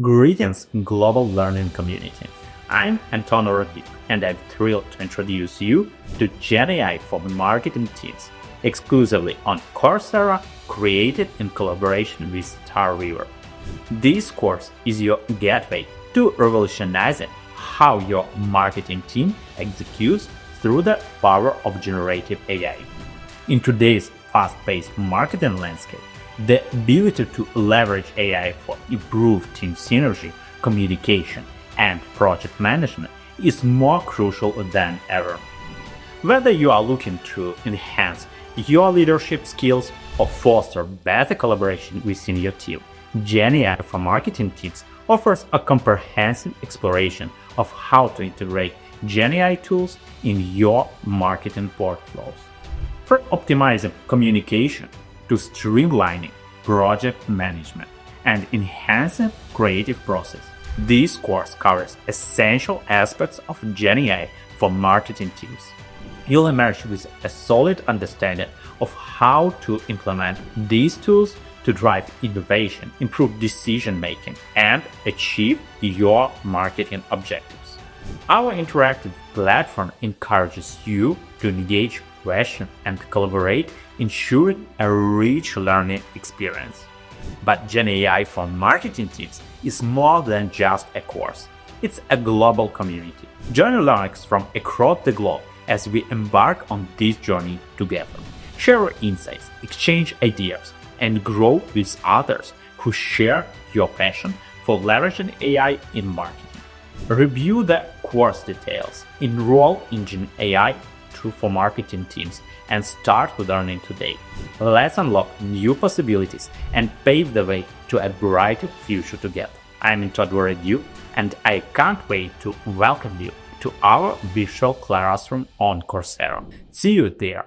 Greetings, global learning community. I'm Antonio Rodrigo, and I'm thrilled to introduce you to GenAI for marketing teams, exclusively on Coursera, created in collaboration with Starweaver. This course is your gateway to revolutionizing how your marketing team executes through the power of generative AI. In today's fast-paced marketing landscape, the ability to leverage AI for improved team synergy, communication, and project management is more crucial than ever. Whether you are looking to enhance your leadership skills or foster better collaboration within your team, GenAI for marketing teams offers a comprehensive exploration of how to integrate GenAI tools in your marketing workflows. From optimizing communication to streamlining project management and enhancing creative process, this course covers essential aspects of GenAI for marketing teams. You'll emerge with a solid understanding of how to implement these tools to drive innovation, improve decision making, and achieve your marketing objectives. Our interactive platform encourages you to engage, question, and collaborate, ensuring a rich learning experience. But GenAI for marketing teams is more than just a course. It's a global community. Join learners from across the globe as we embark on this journey together. Share your insights, exchange ideas, and grow with others who share your passion for leveraging AI in marketing. Review the course details, enroll in GenAI for marketing teams, and start learning today. Let's unlock new possibilities and pave the way to a brighter future together. I'm Antonio Rodrigo, and I can't wait to welcome you to our virtual classroom on Coursera. See you there!